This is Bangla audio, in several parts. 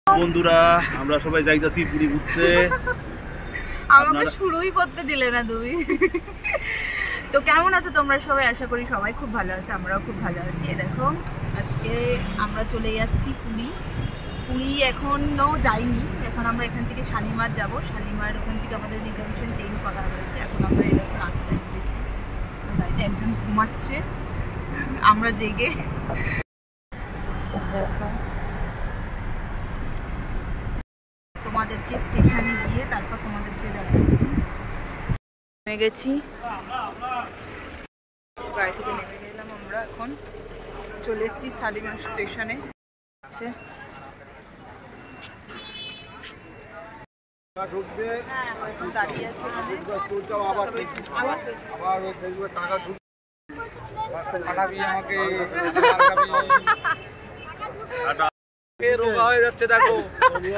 বন্ধুরা আমরা সবাই যাইতাছি পুরী ঘুরতে। আমাকে শুরুই করতে দিলে না তুমি। তো কেমন আছো তোমরা সবাই? আশা করি সবাই খুব ভালো আছে, আমরাও খুব ভালো আছি। দেখো আজকে আমরা চলে যাচ্ছি পুরী। পুরী এখনও যাইনি, এখন আমরা এখান থেকে শালিমার যাব। শালিমার ওখান থেকে আমাদের রিজার্ভেশন ট্রেন করা হয়েছে। এখন আমরা এরকম রাস্তায় ঘুরেছি, গাড়িতে একজন ঘুমাচ্ছে, আমরা জেগে। তোমাদেরকে স্টেশনে গিয়ে তারপর তোমাদেরকে দেখাচ্ছি। নেমে গেছি, গাড়ি থেকে নেমে গেলাম আমরা, এখন চলে এসেছি শালিমার স্টেশনে। আছে গাড়ি আছে রোগা হয়ে যাচ্ছে দেখো,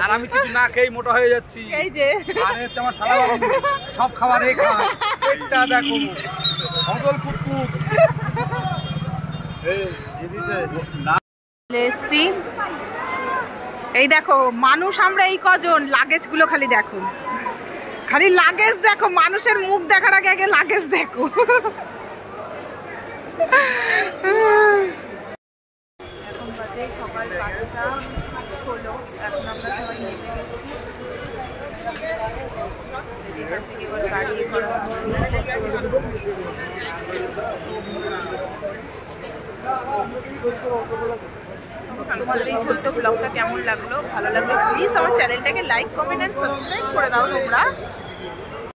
আর আমি কিছু না খেয়ে মোটা হয়ে যাচ্ছি। এই যে আমার সারা সব খাবার এই খায়, পেটটা দেখো অদল কুতকুত। এই দেখো মানুষ, আমরা এই কজন, লাগেজ গুলো খালি দেখো, খালি লাগেজ দেখো। মানুষের মুখ দেখার আগে আগে লাগেজ দেখো। এখন বাজে সকাল 5:16। এখন আমরা সবাই নেমে গেছি। এখান থেকে এবার গাড়ি করা তোমাদের এই ছোট্ট ব্লগটা কেমন লাগলো? ভালো লাগলে প্লিজ আমার চ্যানেলটাকে লাইক, কমেন্ট এন্ড সাবস্ক্রাইব করে দাও তোমরা।